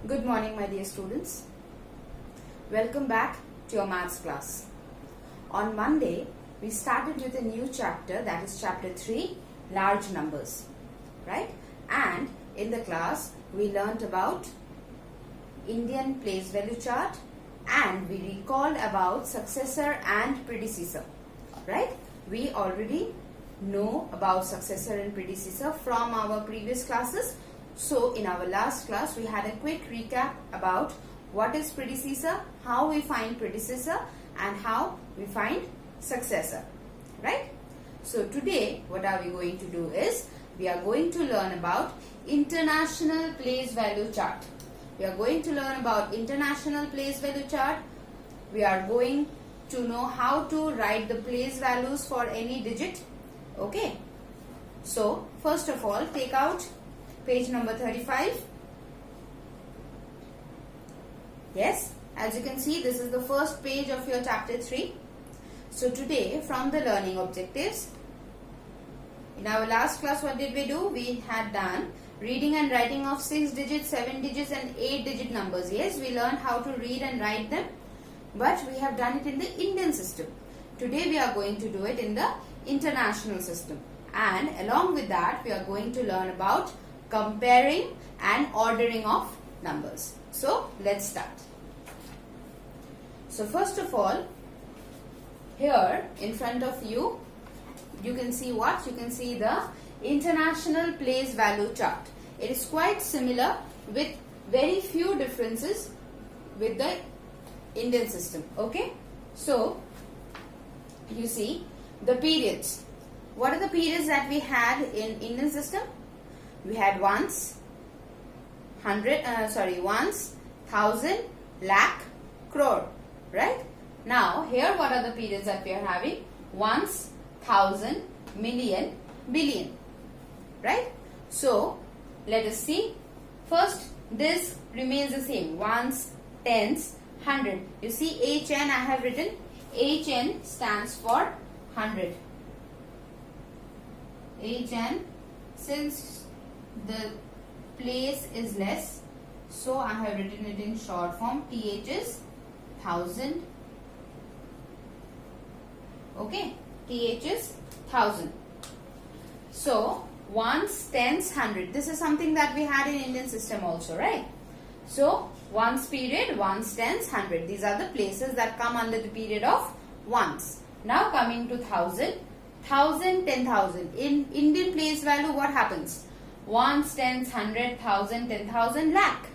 Good morning, my dear students. Welcome back to your maths class. On Monday, we started with a new chapter, that is chapter 3, large numbers, right? And in the class, we learnt about Indian place value chart and we recalled about successor and predecessor, right? We already know about successor and predecessor from our previous classes. So in our last class, we had a quick recap about what is predecessor, how we find predecessor and how we find successor, right? So today, what are we going to do is, we are going to learn about international place value chart. We are going to learn about international place value chart. We are going to know how to write the place values for any digit. Okay. So, first of all, take out page number 35. Yes, as you can see, this is the first page of your chapter 3. So today, from the learning objectives, in our last class, what did we do? We had done reading and writing of 6 digits, 7 digits and 8 digit numbers. Yes, we learned how to read and write them, but we have done it in the Indian system. Today, we are going to do it in the international system. And along with that, we are going to learn about comparing and ordering of numbers. So, let's start. So, first of all, here in front of you, you can see what? You can see the international place value chart. It is quite similar with very few differences with the Indian system. Okay? So, you see the periods. What are the periods that we had in Indian system? We had ones, ones, thousand, lakh, crore, right? Now, here what are the periods that we are having? Ones, thousand, million, billion, right? So, let us see. First, this remains the same. Ones, tens, hundred. You see HN I have written. HN stands for 100. HN, since the place is less, so I have written it in short form. TH is 1000. Okay, TH is 1000. So, ones, tens, hundred. This is something that we had in Indian system also, right? So, ones period, ones, tens, hundred. These are the places that come under the period of ones. Now coming to thousand. 1000, 10,000. In Indian place value, what happens? Ones, tens, 100, 1000, 10,000, lakh.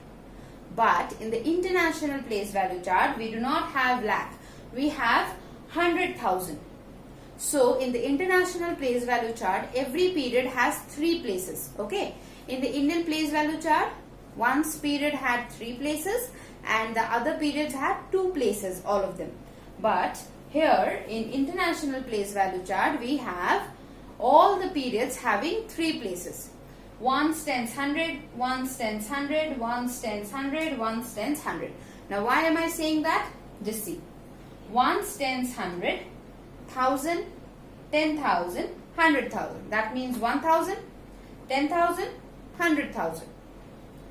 But in the international place value chart, we do not have lakh. We have 100,000. So, in the international place value chart, every period has 3 places. Okay. In the Indian place value chart, one's period had 3 places and the other periods had 2 places, all of them. But here in international place value chart, we have all the periods having 3 places. Ones, tens, 100, ones, tens, 100, ones, tens, 100, ones, tens, 100. Now, why am I saying that? Just see. Ones, tens, 100, 1000, 10,000, 100,000. That means 1,000, 10,000, 100,000.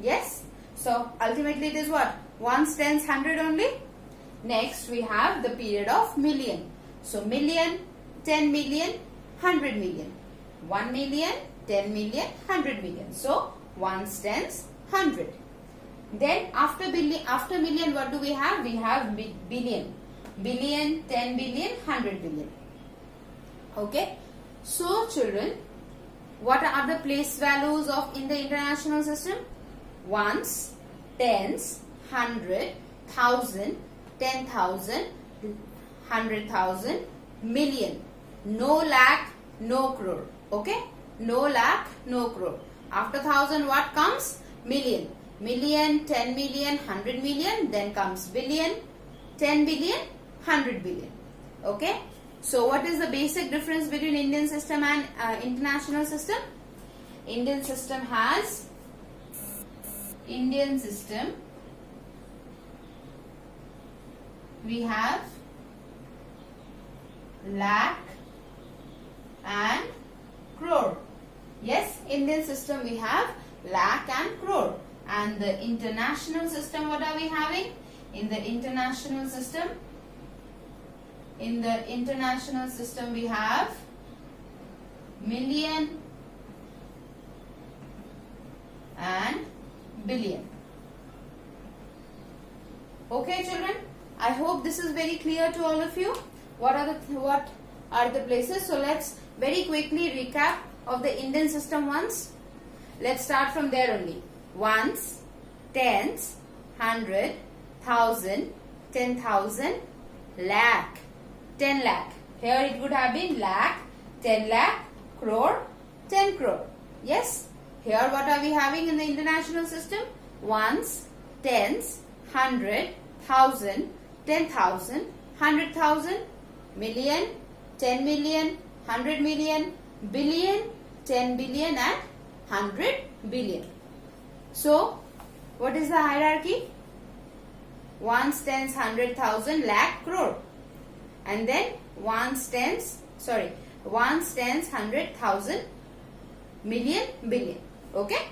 Yes? So, ultimately it is what? Ones, tens, 100 only. Next, we have the period of million. So, million, 10 million, 100 million. 1 million, 10 million, 100 million. So, ones, tens, 100. Then, after million, what do we have? We have billion. Billion, 10 billion, 100 billion. Okay. So, children, what are the place values of in the international system? Ones, tens, 100, 1000, 10,000, 100,000, million. No lakh, no crore. Okay? No lakh, no crore. After 1000, what comes? Million. Million, 10 million, 100 million. Then comes billion, 10 billion, 100 billion. Okay? So, what is the basic difference between Indian system and international system? Indian system we have lakh and crore. Yes, Indian system we have lakh and crore. And the international system, what are we having? In the international system, we have million and billion. Okay children, I hope this is very clear to all of you. What are the places? So let's very quickly recap of the Indian system once. Let's start from there only. Ones, tens, 100, 1000, 10,000, lakh, 10 lakh. Here it would have been lakh, 10 lakh, crore, 10 crore. Yes. Here what are we having in the international system? Ones, tens, 100, 1000, 10,000, 100,000, million, 10 million, 100 million, billion, 10 billion and 100 billion. So, what is the hierarchy? Ones, tens, 100,000, lakh, crore. And then ones, tens, 100,000, million, billion. Okay?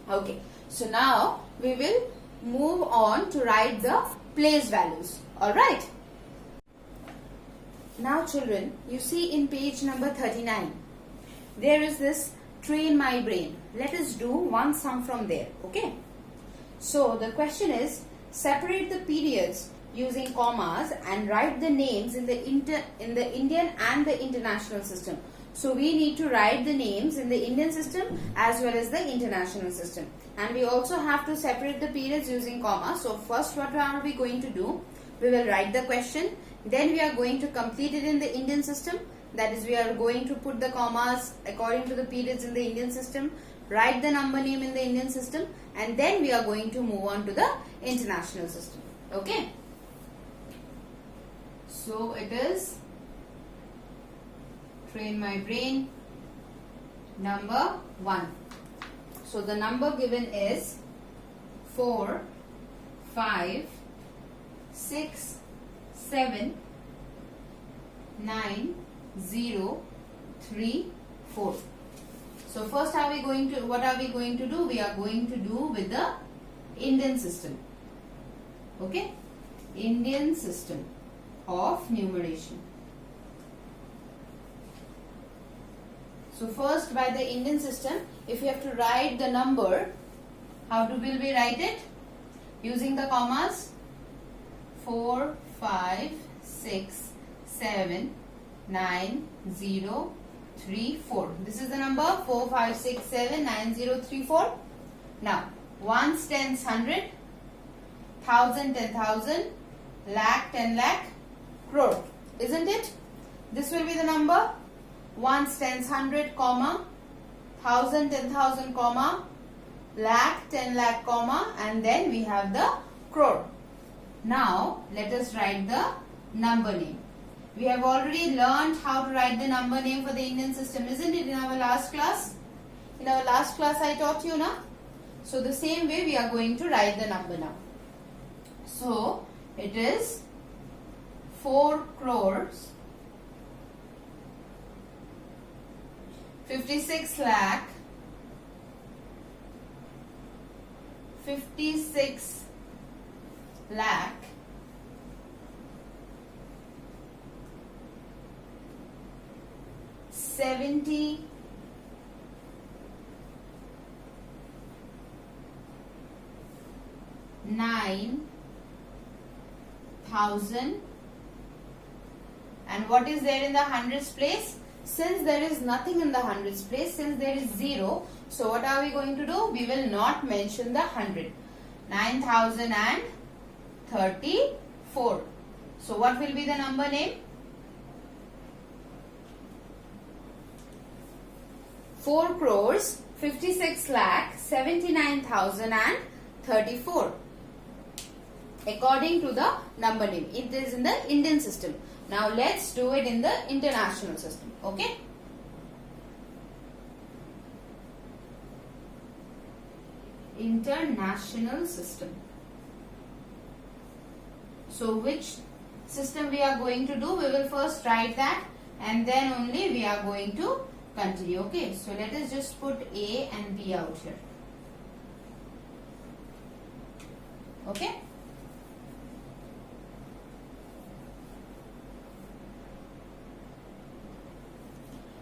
Okay. So now we will move on to write the place values. Alright? Now children, you see in page number 39, there is this train my brain. Let us do one sum from there. Okay? So the question is, separate the periods using commas and write the names in the Indian and the international system. So we need to write the names in the Indian system as well as the international system. And we also have to separate the periods using commas. So first what are we going to do? We will write the question. Then we are going to complete it in the Indian system. That is, we are going to put the commas according to the periods in the Indian system. Write the number name in the Indian system. And then we are going to move on to the international system. Okay? So it is train my brain number 1. So the number given is 4, 5, 6, 7, 9, 0, 3, 4. So first what are we going to do? We are going to do with the Indian system. Okay? Indian system of numeration. So first, by the Indian system, if you have to write the number, how will we write it? Using the commas. 4, 5, 6, 7, 9, 0, 3, 4. This is the number 4, 5, 6, 7, 9, 0, 3, 4. Now, ones, tens, 100, 1000, 10,000, lakh, 10 lakh, crore. Isn't it? This will be the number. Ones, tens, 100, comma, 1000, 10,000, comma, lakh, 10 lakh, comma, and then we have the crore. Now, let us write the number name. We have already learned how to write the number name for the Indian system, isn't it, in our last class? In our last class, I taught you, na? So, the same way we are going to write the number now. So, it is 4 crores 56 lakh 56 lakh 79,000 and what is there in the hundreds place? Since there is nothing in the hundreds place, since there is 0, so what are we going to do? We will not mention the 100. 9,034. So what will be the number name? 4 crores 56 lakh 79,034. According to the number name. It is in the Indian system. Now let's do it in the international system. Okay? International system. So which system we are going to do? We will first write that and then only we are going to continue. Okay? So let us just put A and B out here. Okay.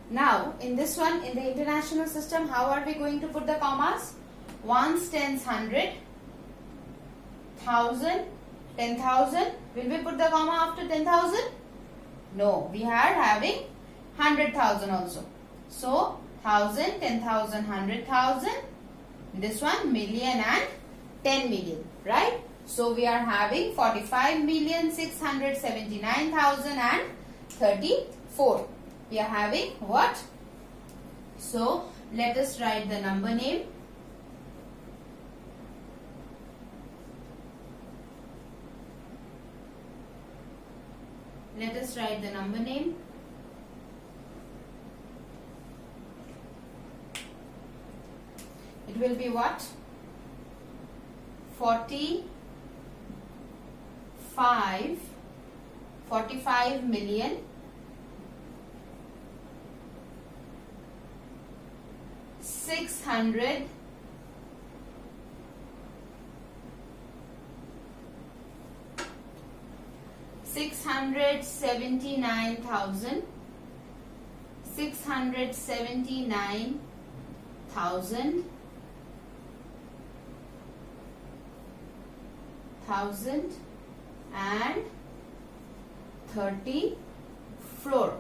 Now, in this one, in the international system, how are we going to put the commas? Ones, tens, 100, 1000, 10,000. Will we put the comma after 10,000? No, we are having 100,000 also. So, 1000, 10,000, 100,000. This one, million and 10 million, right? So, we are having 45,679,034. We are having what? So, let us write the number name. Let us write the number name. It will be what? 45 million 600 679,000 and 34.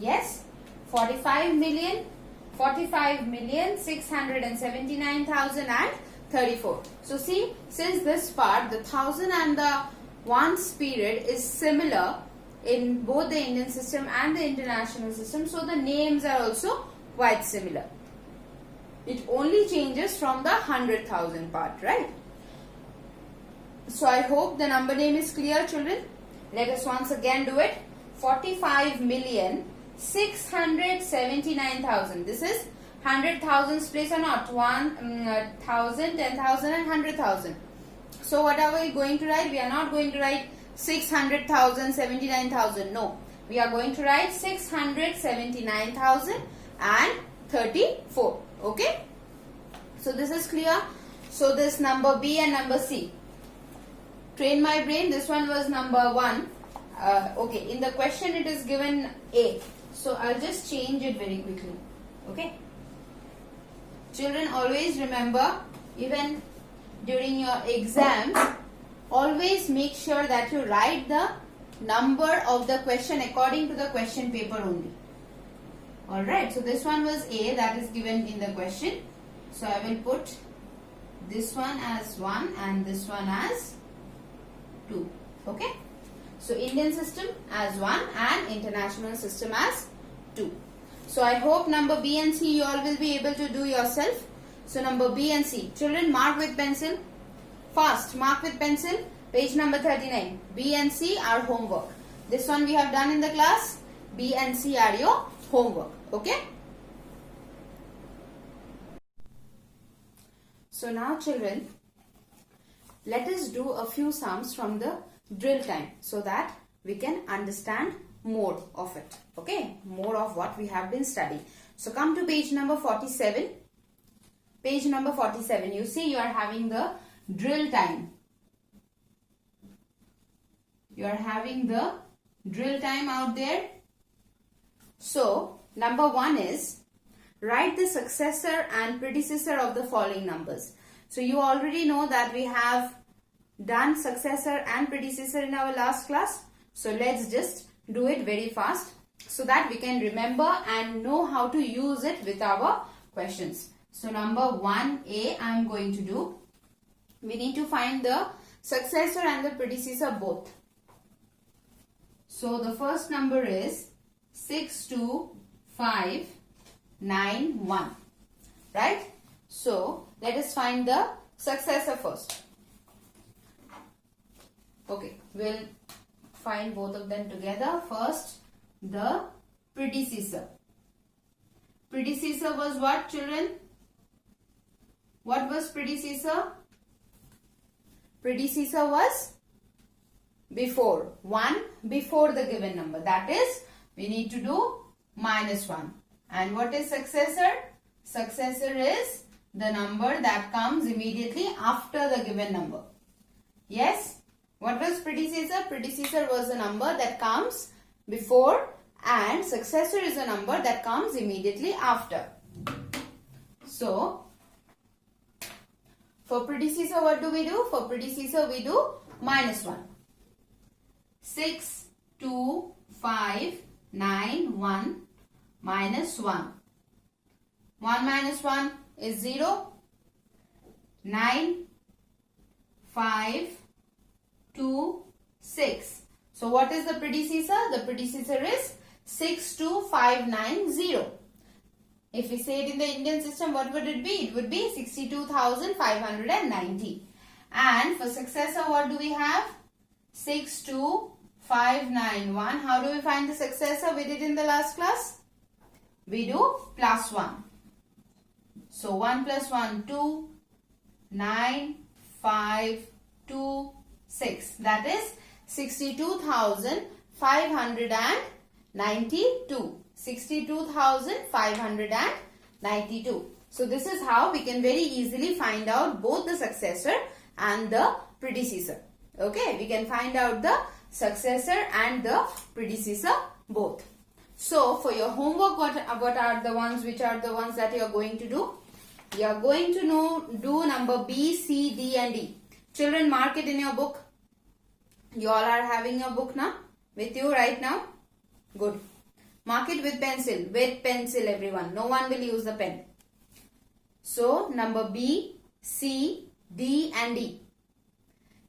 Yes, 45,679,034. So see, since this part, the thousand and the ones period is similar in both the Indian system and the international system, so the names are also quite similar. It only changes from the 100,000 part, right? So I hope the number name is clear, children. Let us once again do it. 45,679,000. This is 100,000 place or not? 1,000, 10,000 and 100,000. So what are we going to write? We are not going to write 600,000, 79,000. No. We are going to write 679,034. Okay. So this is clear. So this number B and number C. Train my brain. This one was number 1. Okay. In the question it is given A. So I'll just change it very quickly. Okay. Children, always remember, even during your exams, always make sure that you write the number of the question according to the question paper only. Alright, so this one was A, that is given in the question. So I will put this one as 1 and this one as 2. Okay. So Indian system as 1 and international system as 2. So I hope number B and C you all will be able to do yourself. So number B and C. Children, mark with pencil. Fast, mark with pencil. Page number 39. B and C are homework. This one we have done in the class. B and C are your homework. Okay. So now children, let us do a few sums from the drill time so that we can understand more of it. Okay, more of what we have been studying. So come to page number 47. Page number 47. You see you are having the drill time. You are having the drill time out there. So number 1 is write the successor and predecessor of the following numbers. So you already know that we have done successor and predecessor in our last class. So let's just do it very fast so that we can remember and know how to use it with our questions. So number 1A I am going to do. We need to find the successor and the predecessor both. So the first number is 62591. Right? So let us find the successor first. Okay, we'll find both of them together. First, the predecessor. Predecessor was what, children? What was predecessor? Predecessor was before. 1 before the given number. That is, we need to do -1. And what is successor? Successor is the number that comes immediately after the given number. Yes? What was predecessor? Predecessor was the number that comes before, and successor is a number that comes immediately after. So, for predecessor what do we do? For predecessor we do minus 1. 6, 2, 5, 9, 1 minus 1. 1 minus 1 is 0. 9, 5, 2, 6. So what is the predecessor? The predecessor is 62590. If we say it in the Indian system, what would it be? It would be 62,590. And for successor, what do we have? 62591. How do we find the successor? We did in the last class. We do plus 1. So 1 plus 1, 2, 9, 5, 2, 6. That is 62,592. 62,592. So this is how we can very easily find out both the successor and the predecessor. Okay, we can find out the successor and the predecessor both. So for your homework, what are the ones that you are going to do? You are going to do number B, C, D and E. Children, mark it in your book. You all are having your book now with you right now. Good. Mark it with pencil. With pencil, everyone. No one will use the pen. So, number B, C, D and E.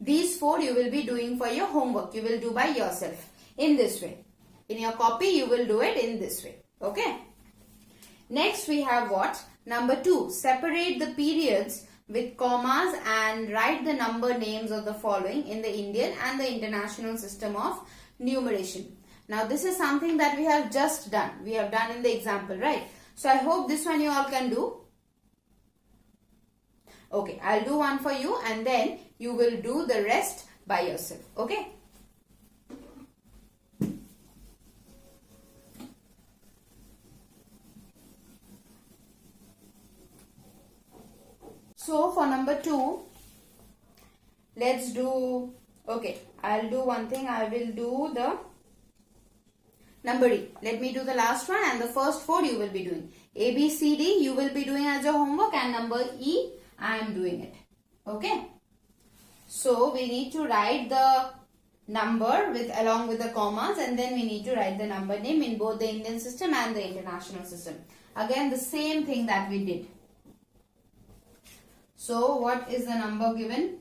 These 4 you will be doing for your homework. You will do by yourself. In this way. In your copy, you will do it in this way. Okay. Next, we have what? Number 2. Separate the periods with commas and write the number names of the following in the Indian and the international system of numeration. Now this is something that we have just done. We have done in the example, right? So I hope this one you all can do. Okay, I'll do one for you and then you will do the rest by yourself. Okay? So for number 2, let's do, okay, I'll do one thing. I will do the number E. Let me do the last one and the first 4 you will be doing. A, B, C, D you will be doing as your homework and number E I am doing it. Okay. So we need to write the number along with the commas and then we need to write the number name in both the Indian system and the international system. Again the same thing that we did. So what is the number given?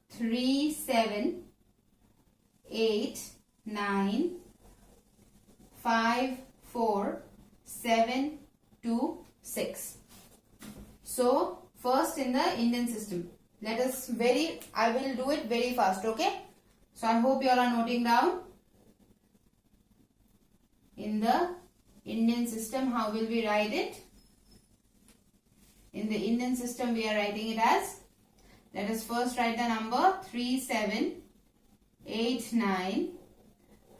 3, 7, 8, 9, 5, 4, 7, 2, 6. So first in the Indian system. I will do it very fast, okay? So I hope you all are noting down. In the Indian system, how will we write it? In the Indian system, we are writing it as, let us first write the number 3, 7, 8, 9,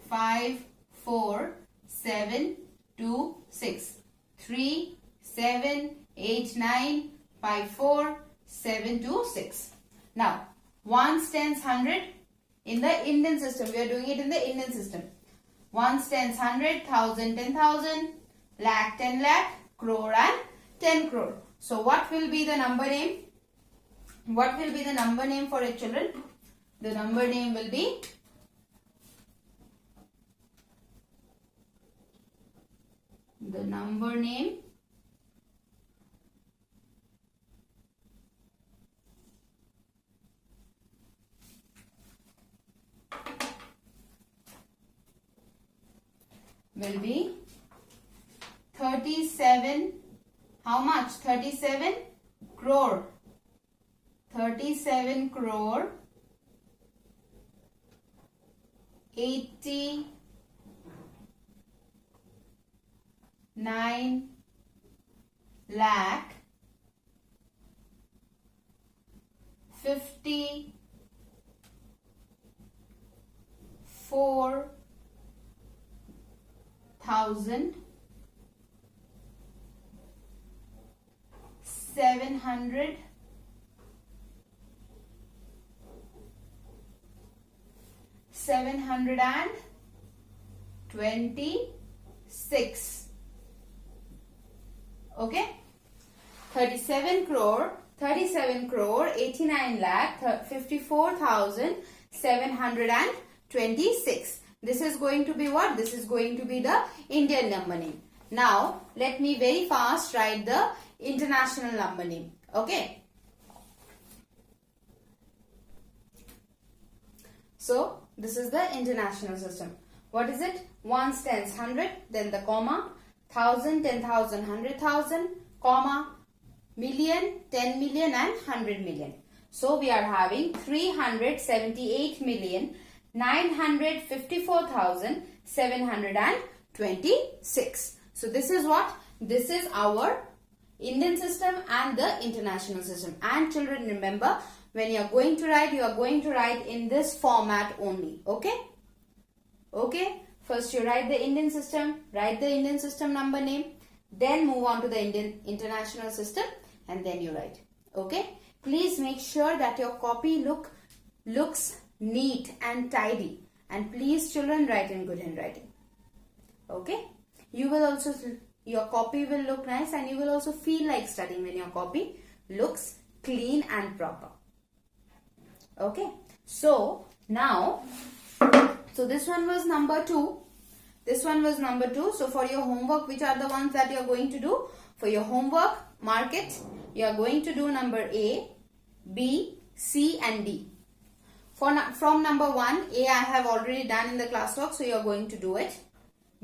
5, 4, 7, 2, 6. 3, 7, 8, 9, 5, 4, 7, 2, 6. Now, ones, tens, 100 in the Indian system. We are doing it in the Indian system. Ones, tens, 100, 1000, 10,000, lakh, 10 lakh, crore and 10 crore. So, what will be the number name? What will be the number name for it, children? The number name will be will be 37. How much? 37 crore. 37 crore 89 lakh 54,000 700 726. Okay, 37 crore 89 lakh 54,726. This is going to be what? This is going to be the Indian number name. Now let me very fast write the international number name. Okay, so this is the international system. What is it? Ones, tens, hundred, then the comma, thousand, 10,000, 100,000, comma, million, 10 million and 100 million. So we are having 378,954,726. So this is what? This is our Indian system and the international system. And children, remember, when you are going to write in this format only. Okay? Okay? First you write the Indian system number name, then move on to the international system, and then you write. Okay? Please make sure that your copy looks neat and tidy. And please children, write in good handwriting. Okay? You will also, your copy will look nice and you will also feel like studying when your copy looks clean and proper. Okay? So, now, so this one was number 2. This one was number 2. So for your homework, which are the ones that you are going to do? For your homework, mark it. You are going to do number A, B, C and D. From number 1, A I have already done in the classwork, so you are going to do it.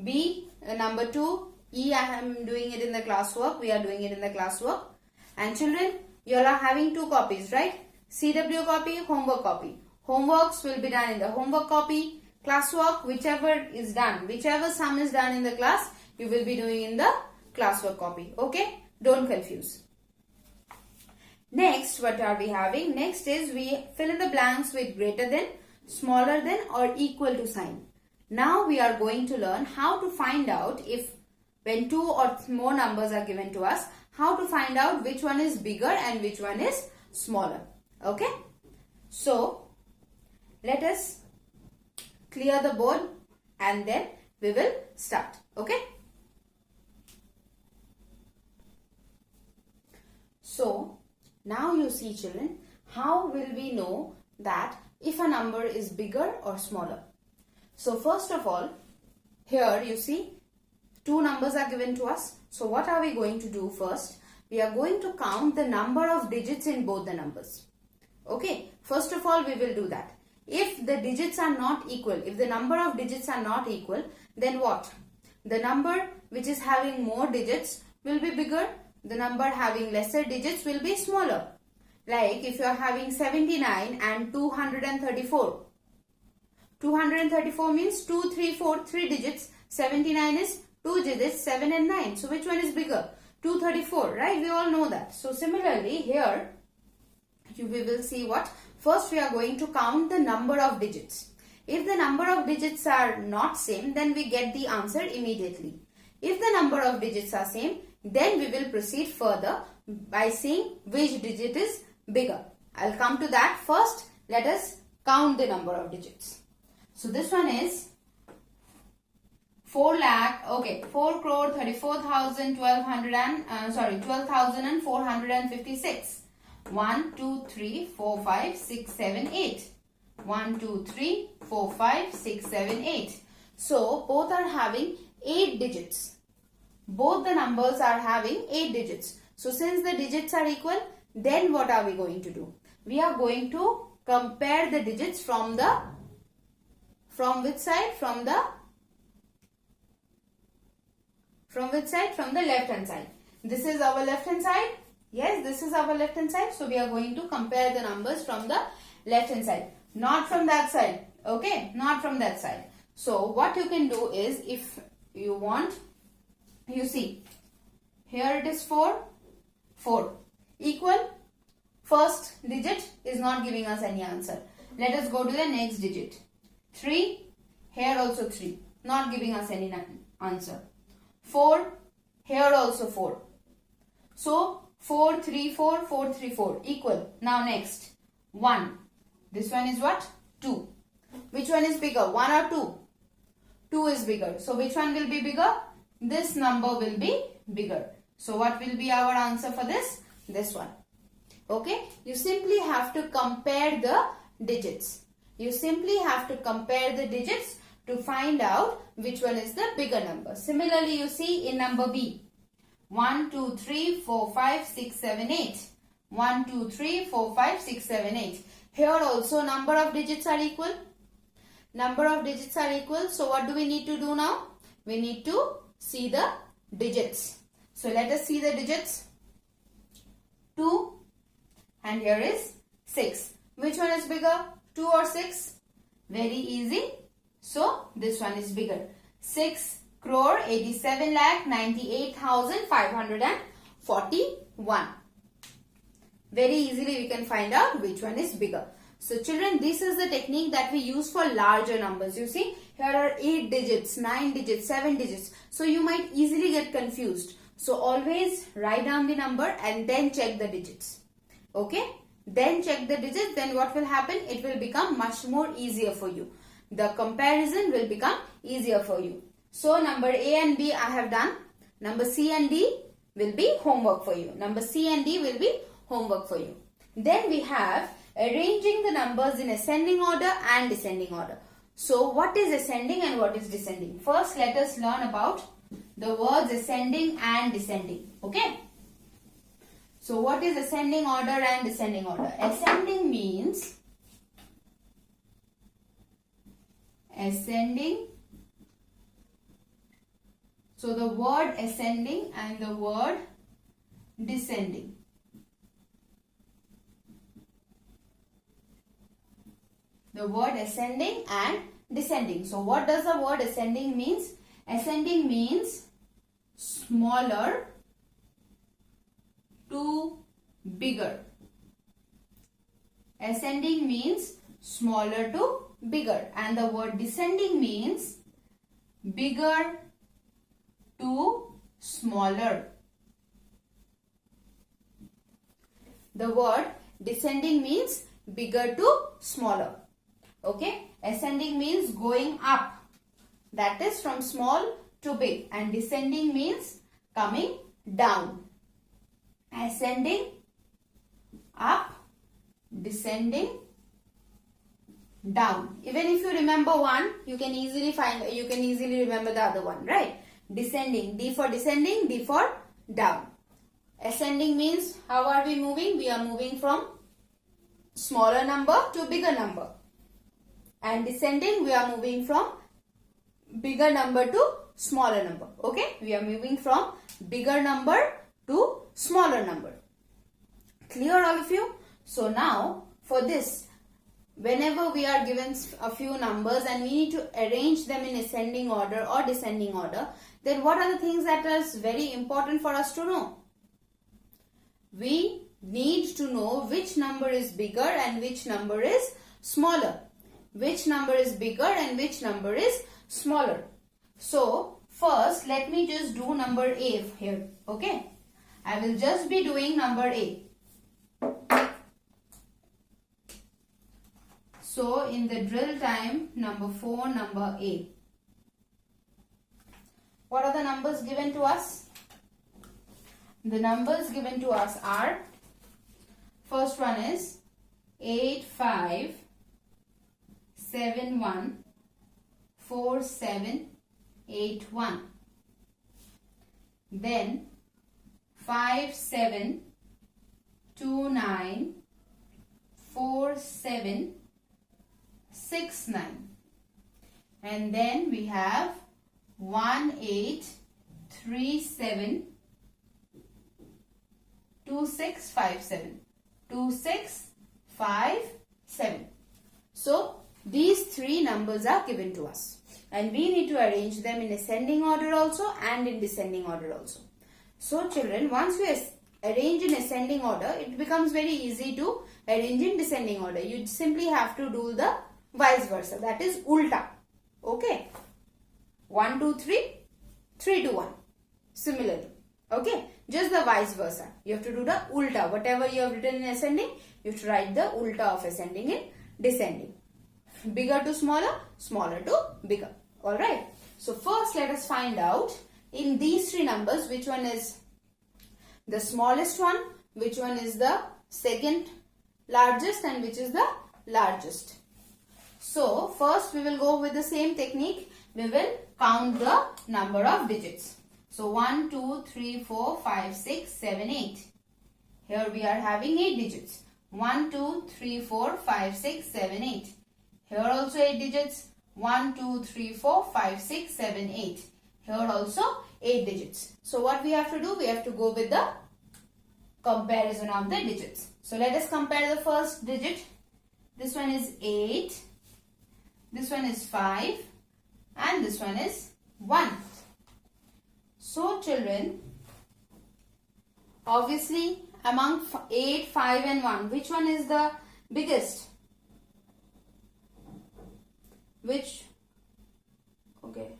B, number 2, E I am doing it in the classwork. We are doing it in the classwork. And children, you all are having 2 copies, right? CW copy, homework copy. Homeworks will be done in the homework copy. Classwork, whichever is done, whichever sum is done in the class, you will be doing in the classwork copy. Okay? Don't confuse. Next, what are we having? Next is we fill in the blanks with greater than, smaller than or equal to sign. Now we are going to learn how to find out if when 2 or more numbers are given to us, how to find out which one is bigger and which one is smaller. Okay? So, let us clear the board and then we will start. Okay? So, now you see children, how will we know that if a number is bigger or smaller? So first of all, here you see 2 numbers are given to us. So what are we going to do first? We are going to count the number of digits in both the numbers. Okay, first of all we will do that. If the digits are not equal, if the number of digits are not equal, then what? The number which is having more digits will be bigger. The number having lesser digits will be smaller. Like if you are having 79 and 234. 234 means 2, 3, 4, 3 digits. 79 is 2 digits, 7 and 9. So which one is bigger? 234, right? We all know that. So similarly here, we will see what? First we are going to count the number of digits. If the number of digits are not same, then we get the answer immediately. If the number of digits are same, then we will proceed further by seeing which digit is bigger. I'll come to that. First, let us count the number of digits. So this one is 4 crore 34,000 12,456. 1, 2, 3, 4, 5, 6, 7, 8. 1, 2, 3, 4, 5, 6, 7, 8. So both are having 8 digits. Both the numbers are having 8 digits. So since the digits are equal, then what are we going to do? We are going to compare the digits from which side? From which side? From the left hand side. This is our left hand side. Yes, this is our left hand side. So we are going to compare the numbers from the left hand side. Not from that side. Okay, not from that side. So what you can do is, if you want, you see, here it is 4, 4. Equal, first digit is not giving us any answer. Let us go to the next digit. 3, here also 3, not giving us any answer. 4, here also 4. So 434, 434 equal. Now next 1. This one is what? 2. Which one is bigger? 1 or 2? 2 is bigger. So which one will be bigger? This number will be bigger. So what will be our answer for this? This one. Okay. You simply have to compare the digits. You simply have to compare the digits to find out which one is the bigger number. Similarly, you see in number B. 1, 2, 3, 4, 5, 6, 7, 8. 1, 2, 3, 4, 5, 6, 7, 8. Here also number of digits are equal. Number of digits are equal. So what do we need to do now? We need to see the digits. So let us see the digits. 2 and here is 6. Which one is bigger? 2 or 6? Very easy. So this one is bigger. 6 crore 87 lakh 98,541. Very easily we can find out which one is bigger. So children, this is the technique that we use for larger numbers. You see, here are 8 digits, 9 digits, 7 digits. So you might easily get confused. So always write down the number and then check the digits. Okay? Then check the digits. Then what will happen? It will become much more easier for you. The comparison will become easier for you. So number A and B I have done. Number C and D will be homework for you. Number C and D will be homework for you. Then we have arranging the numbers in ascending order and descending order. So what is ascending and what is descending? First let us learn about the words ascending and descending. Okay. So what is ascending order and descending order? Ascending means ascending. So the word ascending and the word descending. The word ascending and descending. So what does the word ascending means? Ascending means smaller to bigger. Ascending means smaller to bigger. And the word descending means bigger to smaller. The word descending means bigger to smaller. Okay. Ascending means going up. That is from small to big. And descending means coming down. Ascending, up, descending, down. Even if you remember one, you can easily remember the other one, right? Descending, D for descending, D for down. Ascending means how are we moving? We are moving from smaller number to bigger number. And descending, we are moving from bigger number to smaller number. Okay? We are moving from bigger number to smaller number. Clear all of you? So now for this, whenever we are given a few numbers and we need to arrange them in ascending order or descending order, then what are the things that is very important for us to know? We need to know which number is bigger and which number is smaller. Which number is bigger and which number is smaller. So first let me just do number A here. Okay. I will just be doing number A. So in the drill time number 4, number A. What are the numbers given to us? The numbers given to us are, first one is 85714781. Then 57294769. And then we have 18372657. 2657. So these three numbers are given to us. And we need to arrange them in ascending order also and in descending order also. So children, once we arrange in ascending order, it becomes very easy to arrange in descending order. You simply have to do the vice versa. That is ulta. Okay. 1, 2, 3, 3 to 1. Similarly. Okay. Just the vice versa. You have to do the ulta. Whatever you have written in ascending, you have to write the ulta of ascending in descending. Bigger to smaller, smaller to bigger. Alright. So first let us find out in these three numbers which one is the smallest one, which one is the second largest, and which is the largest. So first we will go with the same technique. We will count the number of digits. So 1, 2, 3, 4, 5, 6, 7, 8. Here we are having 8 digits. 1, 2, 3, 4, 5, 6, 7, 8. Here also 8 digits. 1, 2, 3, 4, 5, 6, 7, 8. Here also 8 digits. So what we have to do? We have to go with the comparison of the digits. So let us compare the first digit. This one is 8. This one is 5. And this one is 1. So children, obviously among 8, 5 and 1, which one is the biggest? Which? Okay.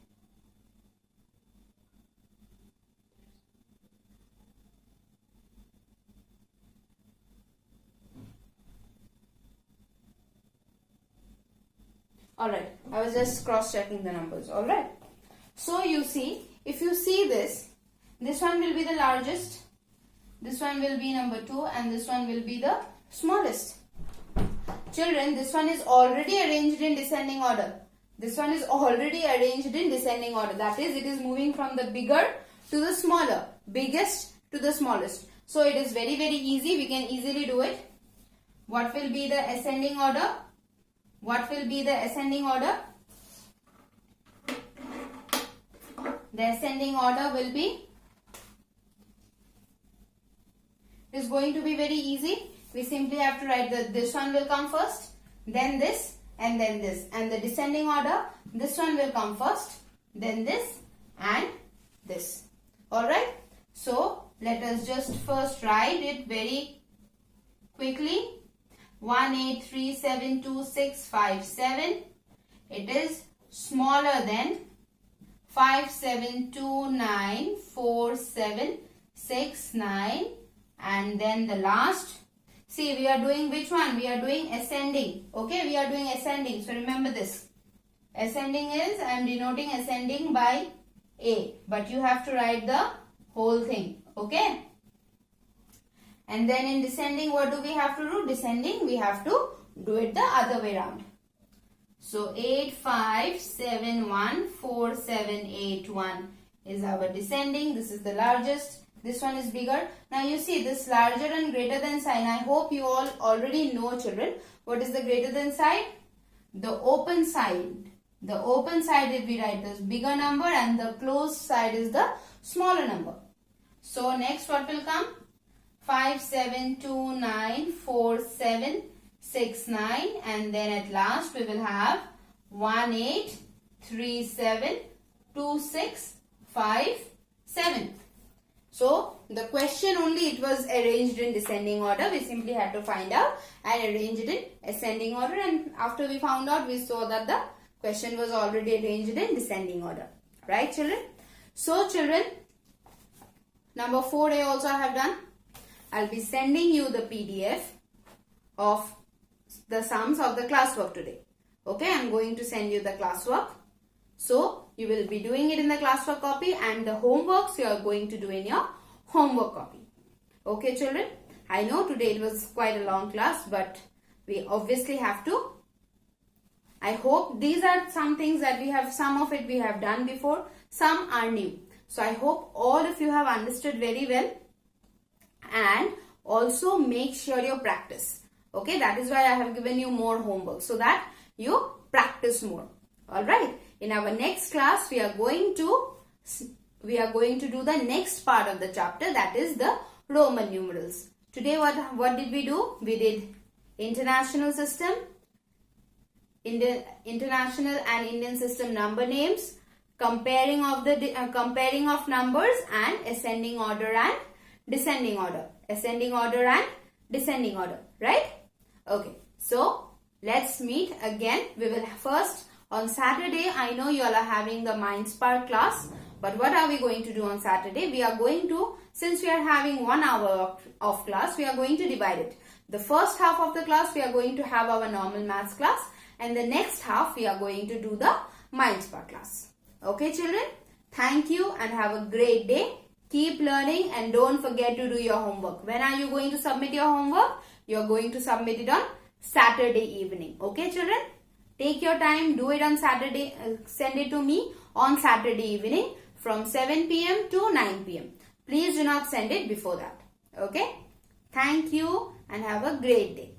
Alright, I was just cross-checking the numbers. Alright. So you see, if you see this one will be the largest, this one will be number 2, and this one will be the smallest. Children, this one is already arranged in descending order. This one is already arranged in descending order. That is, it is moving from the bigger to the smaller, biggest to the smallest. So it is very, very easy. We can easily do it. What will be the ascending order? What will be the ascending order? The ascending order will be, it is going to be very easy. We simply have to write this one will come first, then this, and then this. And the descending order, this one will come first, then this and this. Alright. So let us just first write it very quickly. 1, 8, 3, 7, 2, 6, 5, 7. It is smaller than 5, 7, 2, 9, 4, 7, 6, 9. And then the last. See, we are doing which one? We are doing ascending. Okay, we are doing ascending. So remember this. Ascending is, I am denoting ascending by A. But you have to write the whole thing. Okay. And then in descending, what do we have to do? Descending, we have to do it the other way around. So 8, 5, 7, 1, 4, 7, 8, 1 is our descending. This is the largest. This one is bigger. Now you see this larger and greater than sign. I hope you all already know, children. What is the greater than sign? The open side. The open side, if we write this bigger number, and the closed side is the smaller number. So next what will come? 5, 7, 2, 9, 4, 7, 6, 9, and then at last we will have 1, 8, 3, 7, 2, 6, 5, 7. So the question only, it was arranged in descending order. We simply had to find out and arrange it in ascending order, and after we found out, we saw that the question was already arranged in descending order. Right, children? So children, number 4A also I have done. I'll be sending you the PDF of the sums of the classwork today. Okay, I'm going to send you the classwork. So, you will be doing it in the classwork copy, and the homeworks you are going to do in your homework copy. Okay, children? I know today it was quite a long class, but we obviously have to. I hope these are some things that we have, some of it we have done before, some are new. So, I hope all of you have understood very well. And also make sure you practice. Okay, that is why I have given you more homework, so that you practice more. Alright, in our next class we are going to do the next part of the chapter, that is the Roman numerals. Today what did we do? We did international system, international and Indian system number names, comparing of numbers, and ascending order and descending order. Ascending order and descending order. Right? Okay. So, let's meet again. We will first on Saturday. I know you all are having the Mind Spark class. But what are we going to do on Saturday? We are going to, since we are having 1 hour of class, we are going to divide it. The first half of the class we are going to have our normal maths class, and the next half we are going to do the Mindspark class. Okay children, thank you and have a great day. Keep learning and don't forget to do your homework. When are you going to submit your homework? You are going to submit it on Saturday evening. Okay children, take your time, do it on Saturday, send it to me on Saturday evening from 7 p.m. to 9 p.m. Please do not send it before that. Okay, thank you and have a great day.